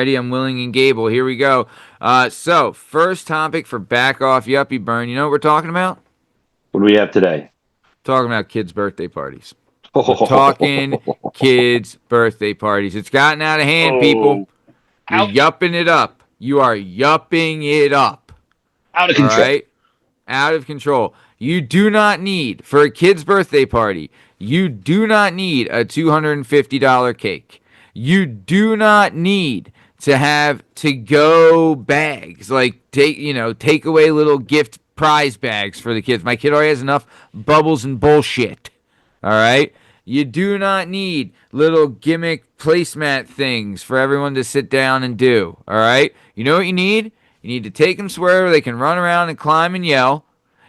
Ready? I'm willing and Gable. Here we go. So first topic for back off yuppie burn. You know what we're talking about? What do we have today? Talking about kids' birthday parties. We're talking kids' birthday parties. It's gotten out of hand, people. Oh, You're out yupping it up. You are yupping it up. out of All control. right? Out of control. You do not need, for a kid's birthday party, you do not need a $250 cake. You do not need to have to go bags, like take away little gift prize bags for the kids. My kid already has enough bubbles and bullshit. All right? You do not need little gimmick placemat things for everyone to sit down and do. All right? You know what you need? You need to take them somewhere where they can run around and climb and yell.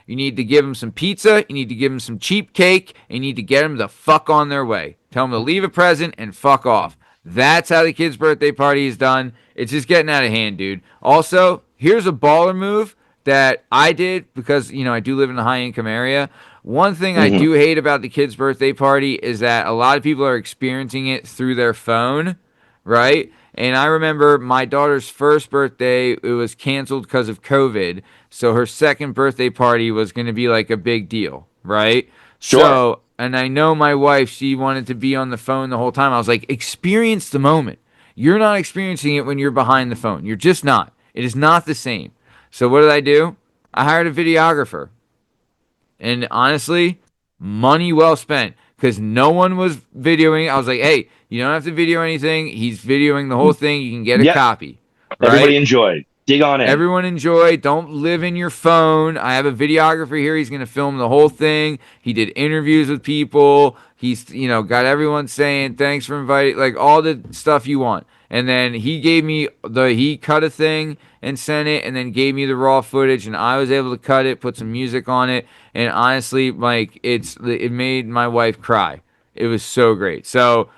You need to give them some pizza. You need to give them some cheap cake. And you need to get them the fuck on their way. Tell them to leave a present and fuck off. That's how the kid's birthday party is done. It's just getting out of hand, dude. Also, here's a baller move that I did because, I do live in a high income area. One thing I Hmm. do hate about the kid's birthday party is that a lot of people are experiencing it through their phone, right? And I remember my daughter's first birthday, it was canceled because of COVID. So her second birthday party was going to be like a big deal, right? Sure. So, and I know my wife, she wanted to be on the phone the whole time. I was like, experience the moment. You're not experiencing it when you're behind the phone. You're just not. It is not the same. So, what did I do? I hired a videographer. And honestly, money well spent because no one was videoing. I was like, hey, you don't have to video anything. He's videoing the whole thing. You can get a Yep. copy, Everybody right? enjoy. Dig on in. Everyone enjoy. Don't live in your phone. I have a videographer here. He's going to film the whole thing. He did interviews with people. He's, got everyone saying thanks for inviting, like all the stuff you want. And then he cut a thing and sent it and then gave me the raw footage and I was able to cut it, put some music on it. And honestly, like it made my wife cry. It was so great. So,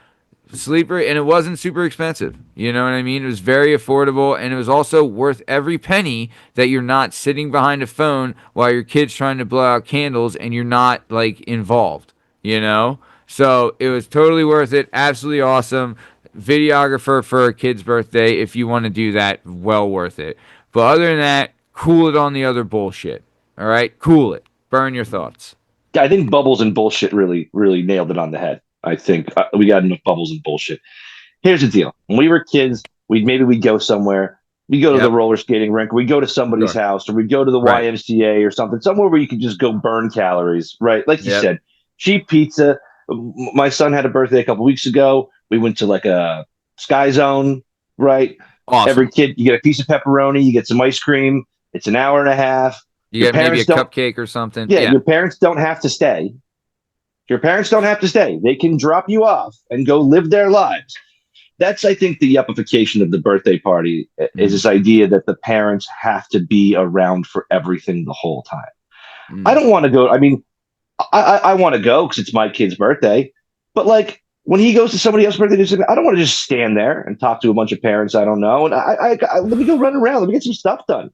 sleeper, and it wasn't super expensive. You know what I mean? It was very affordable, and it was also worth every penny that you're not sitting behind a phone while your kid's trying to blow out candles and you're not like involved. You know? So it was totally worth it. Absolutely awesome. Videographer for a kid's birthday, if you want to do that, well worth it. But other than that, cool it on the other bullshit. All right? Cool it. Burn your thoughts. I think bubbles and bullshit really, really nailed it on the head. I think we got enough bubbles and bullshit. Here's the deal: when we were kids, we'd go somewhere. We go to the Yep. roller skating rink. We go to somebody's Sure. house, or we go to the Right. YMCA or something, somewhere where you can just go burn calories. Right, like you Yep. said, cheap pizza. My son had a birthday a couple weeks ago. We went to like a Sky Zone. Right, every Awesome. kid you get a piece of pepperoni, you get some ice cream. It's an hour and a half. You Your get maybe a parents don't. cupcake or something. Yeah, Yeah. your parents don't have to stay. Your parents don't have to stay. They can drop you off and go live their lives. That's, I think, the yuppification of the birthday party is Mm, this idea that the parents have to be around for everything the whole time. I mm. don't want to go. I mean, I want to go because it's my kid's birthday. But like when he goes to somebody else's birthday, I don't want to just stand there and talk to a bunch of parents I don't know. And let me go run around. Let me get some stuff done.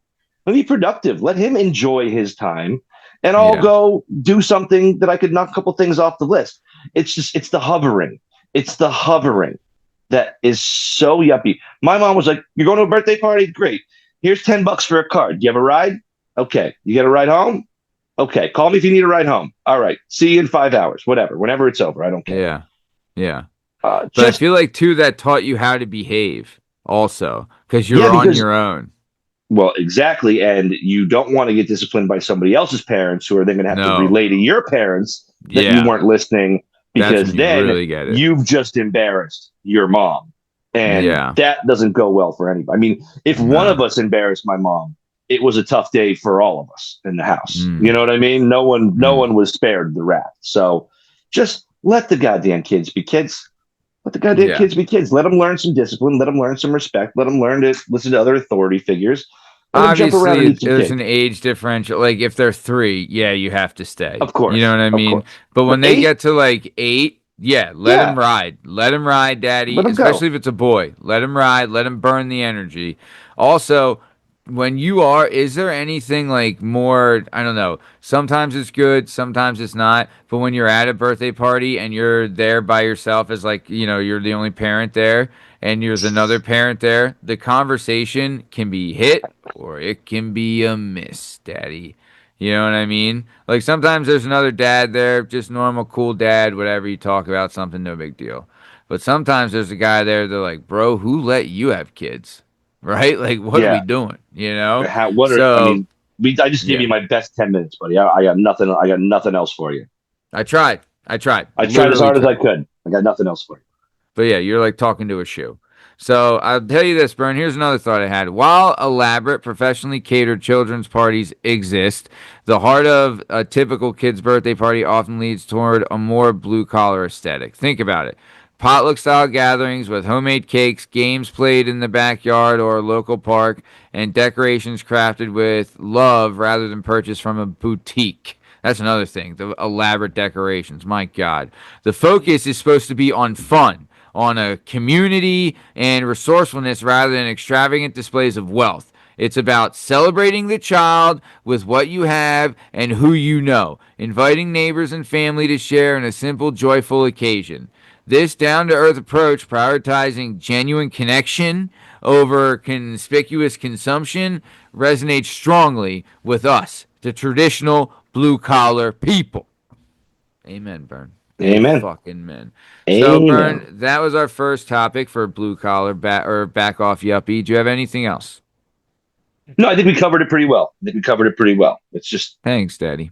Let me be productive. Let him enjoy his time, and I'll Yeah. go do something that I could knock a couple things off the list. It's the hovering. It's the hovering that is so yuppie. My mom was like, "You're going to a birthday party? Great. Here's $10 for a card. Do you have a ride? Okay. You get a ride home? Okay. Call me if you need a ride home. All right. See you in 5 hours. Whatever. Whenever it's over. I don't care." Yeah. Yeah. But I Just feel like too that taught you how to behave also because yeah, you're on because your own. well, exactly. And you don't want to get disciplined by somebody else's parents who are then going to have to No. relay to your parents that you Yeah. weren't listening That's because when you then really get it. you've just embarrassed your mom. And Yeah. that doesn't go well for anybody. I mean, if one No. of us embarrassed my mom, it was a tough day for all of us in the house. You Mm, know what I mean? No mm. one was spared the wrath. So just let the goddamn kids be kids. Let the goddamn Yeah. kids be kids. Let them learn some discipline. Let them learn some respect. Let them learn to listen to other authority figures. Let them jump around and Obviously, eat some there's cake. an age differential. Like if they're 3, yeah, you have to stay. Of You know course, what I of mean? course. But But when they eight, get to like 8, yeah, let him yeah, ride. Let him ride, let daddy. them go. Especially if it's a boy. Let him ride. Let him burn the energy. Also, when you are, is there anything like more, I don't know, sometimes it's good, sometimes it's not, but when you're at a birthday party and you're there by yourself as like, you're the only parent there and there's another parent there, the conversation can be hit or it can be a miss, daddy. You know what I mean? Like sometimes there's another dad there, just normal, cool dad, whatever, you talk about something, no big deal. But sometimes there's a guy there, they're like, bro, who let you have kids? Right? Like, what are we Yeah. doing? You know? What are I So, mean? I just gave yeah, you my best 10 minutes, buddy. I got nothing. I got nothing else for you. I tried. I tried. I tried as Literally hard as I tried. could. I got nothing else for you. But yeah, you're like talking to a shoe. So I'll tell you this, Bern. Here's another thought I had. While elaborate, professionally catered children's parties exist, the heart of a typical kid's birthday party often leads toward a more blue collar aesthetic. Think about it. Potluck style gatherings with homemade cakes, games played in the backyard or a local park, and decorations crafted with love rather than purchased from a boutique. That's another thing. The elaborate decorations. My God. The focus is supposed to be on fun, on a community and resourcefulness rather than extravagant displays of wealth. It's about celebrating the child with what you have and who you know, inviting neighbors and family to share in a simple, joyful occasion. This down to earth approach, prioritizing genuine connection over conspicuous consumption, resonates strongly with us, the traditional blue collar people. Amen, Bern. Amen. Fucking men. So, Amen. Bern, that was our first topic for blue collar or back off yuppie. Do you have anything else? No, I think we covered it pretty well. I think we covered it pretty well. It's just Thanks, Daddy.